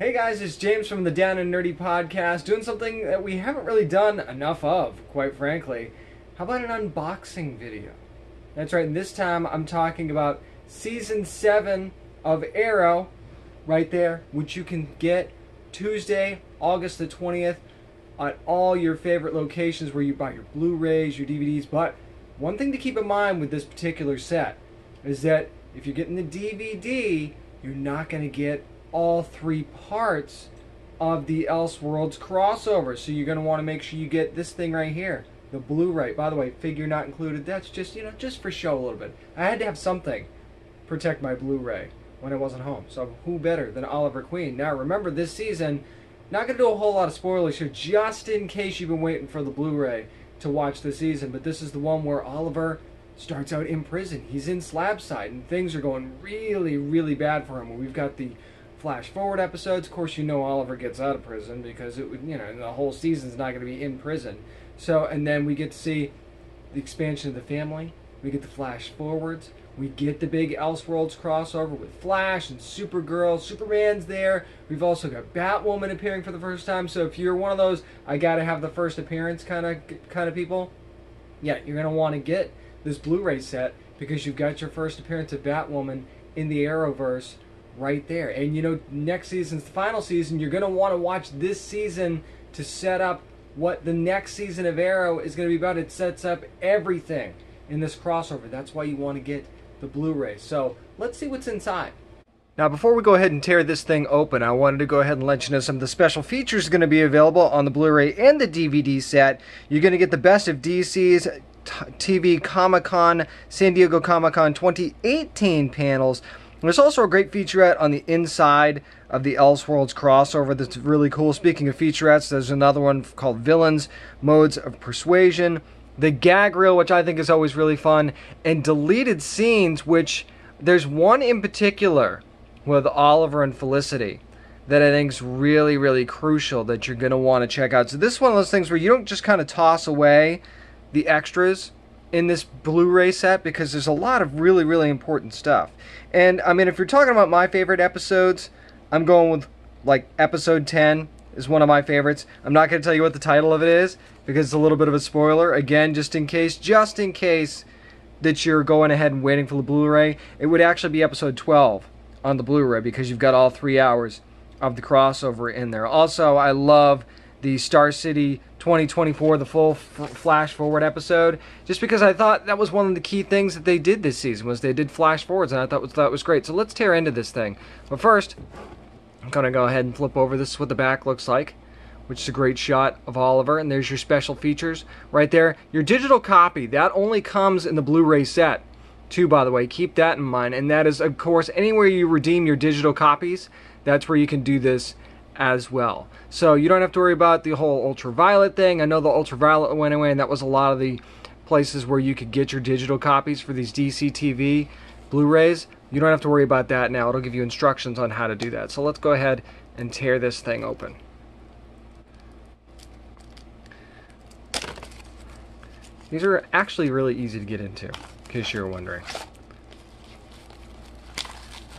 Hey guys, it's James from the Down and Nerdy podcast, doing something that we haven't really done enough of, quite frankly. How about an unboxing video? That's right, and this time I'm talking about Season 7 of Arrow, right there, which you can get Tuesday, August the 20th, at all your favorite locations where you buy your Blu-rays, your DVDs. But one thing to keep in mind with this particular set is that if you're getting the DVD, you're not going to get all three parts of the Elseworlds crossover. So you're going to want to make sure you get this thing right here, the Blu-ray. By the way, figure not included. That's just, just for show a little bit. I had to have something protect my Blu-ray when I wasn't home. So who better than Oliver Queen? Now remember, this season, not going to do a whole lot of spoilers here, just in case you've been waiting for the Blu-ray to watch the season. But this is the one where Oliver starts out in prison. He's in Slabside, and things are going really, really bad for him. We've got the flash forward episodes. Of course, Oliver gets out of prison because it would, the whole season's not going to be in prison. So, and then we get to see the expansion of the family. We get the flash forwards. We get the big Elseworlds crossover with Flash and Supergirl. Superman's there. We've also got Batwoman appearing for the first time. So if you're one of those I gotta have the first appearance kind of people, yeah, you're gonna want to get this Blu-ray set because you've got your first appearance of Batwoman in the Arrowverse right there. And next season's the final season. You're gonna want to watch this season to set up what the next season of Arrow is going to be about. It sets up everything in this crossover. That's why you want to get the Blu-ray. So let's see what's inside. Now, before we go ahead and tear this thing open, I wanted to go ahead and let you know some of the special features going to be available on the Blu-ray and the DVD set. You're going to get the Best of DC's TV Comic-Con, San Diego Comic-Con 2018 panels. There's also a great featurette on the inside of the Elseworlds crossover that's really cool. Speaking of featurettes, there's another one called Villains, Modes of Persuasion, the gag reel, which I think is always really fun, and deleted scenes, which there's one in particular with Oliver and Felicity that I think is really, really crucial that you're going to want to check out. So this is one of those things where you don't just kind of toss away the extras in this Blu-ray set because there's a lot of really, really important stuff. And I mean, if you're talking about my favorite episodes, I'm going with like episode 10 is one of my favorites. I'm not going to tell you what the title of it is because it's a little bit of a spoiler. Again, just in case that you're going ahead and waiting for the Blu-ray, it would actually be episode 12 on the Blu-ray because you've got all 3 hours of the crossover in there. Also, I love the Star City 2024, the full flash forward episode, just because I thought that was one of the key things that they did this season, was they did flash forwards, and I thought that was great. So let's tear into this thing. But first, I'm going to go ahead and flip over. This is what the back looks like, which is a great shot of Oliver, and there's your special features right there. Your digital copy, that only comes in the Blu-ray set, too, by the way. Keep that in mind, and that is, of course, anywhere you redeem your digital copies, that's where you can do this as well. So you don't have to worry about the whole ultraviolet thing. I know the ultraviolet went away, and that was a lot of the places where you could get your digital copies for these DC TV Blu-rays. You don't have to worry about that now. It'll give you instructions on how to do that. So let's go ahead and tear this thing open. These are actually really easy to get into, in case you're wondering.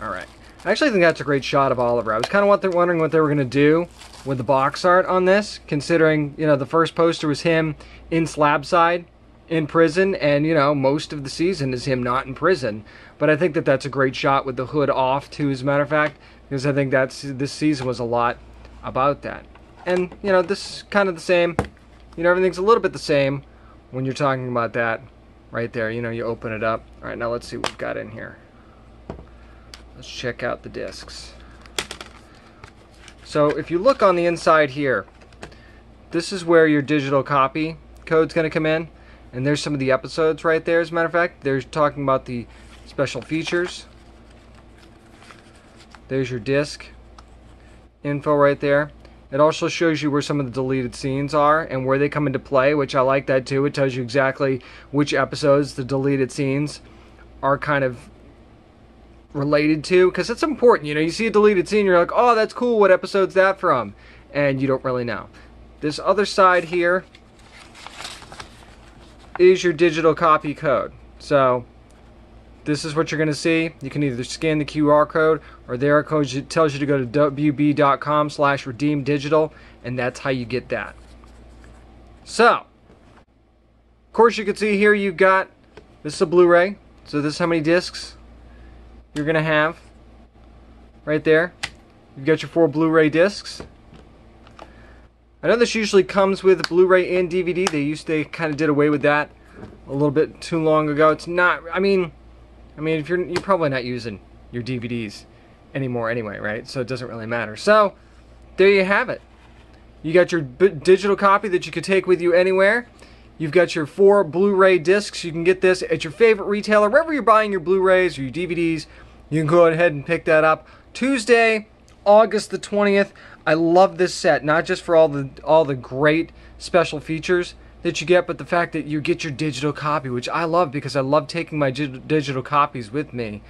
Alright. I actually think that's a great shot of Oliver. I was kind of wondering what they were going to do with the box art on this, considering, the first poster was him in Slabside, in prison, and, most of the season is him not in prison. But I think that that's a great shot with the hood off, too, as a matter of fact, because I think this season was a lot about that. And, this is kind of the same. Everything's a little bit the same when you're talking about that right there. You open it up. All right, now let's see what we've got in here. Let's check out the discs. So if you look on the inside here, this is where your digital copy code's going to come in. And there's some of the episodes right there, as a matter of fact. They're talking about the special features. There's your disc info right there. It also shows you where some of the deleted scenes are and where they come into play, which I like that too. It tells you exactly which episodes the deleted scenes are kind of related to, because it's important. You see a deleted scene, you're like, oh, that's cool, what episode's that from? And you don't really know. This other side here is your digital copy code. So this is what you're going to see. You can either scan the QR code, or the QR code tells you to go to wb.com/redeemdigital, and that's how you get that. So, of course, you can see here you've got, this is a Blu-ray, so this is how many discs you're going to have right there. You've got your 4 Blu-ray discs. I know this usually comes with Blu-ray and DVD. They kind of did away with that a little bit too long ago. It's not, I mean if you're probably not using your DVDs anymore anyway, right? So it doesn't really matter. So there you have it. You got your digital copy that you could take with you anywhere. You've got your 4 Blu-ray discs. You can get this at your favorite retailer, wherever you're buying your Blu-rays or your DVDs. You can go ahead and pick that up. Tuesday, August the 20th. I love this set, not just for all the great special features that you get, but the fact that you get your digital copy, which I love because I love taking my digital copies with me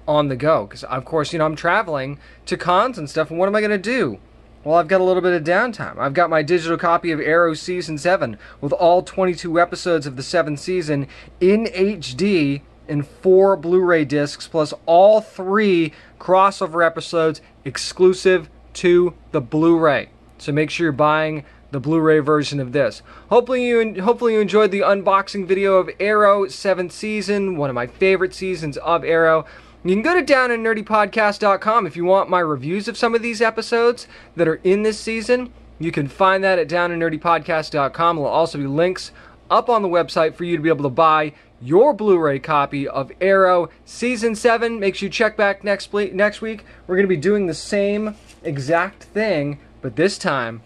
on the go. Because of course, I'm traveling to cons and stuff, and what am I going to do? Well, I've got a little bit of downtime. I've got my digital copy of Arrow Season 7 with all 22 episodes of the 7th season in HD in 4 Blu-ray discs, plus all 3 crossover episodes exclusive to the Blu-ray. So make sure you're buying the Blu-ray version of this. Hopefully you enjoyed the unboxing video of Arrow 7th season, one of my favorite seasons of Arrow. You can go to downandnerdypodcast.com if you want my reviews of some of these episodes that are in this season. You can find that at downandnerdypodcast.com. There will also be links up on the website for you to be able to buy your Blu-ray copy of Arrow Season 7. Make sure you check back next week. We're going to be doing the same exact thing, but this time,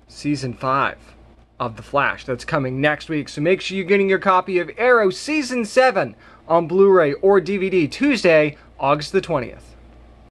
Season 5 of The Flash. That's coming next week. So make sure you're getting your copy of Arrow Season 7 on Blu-ray or DVD Tuesday, August the 20th.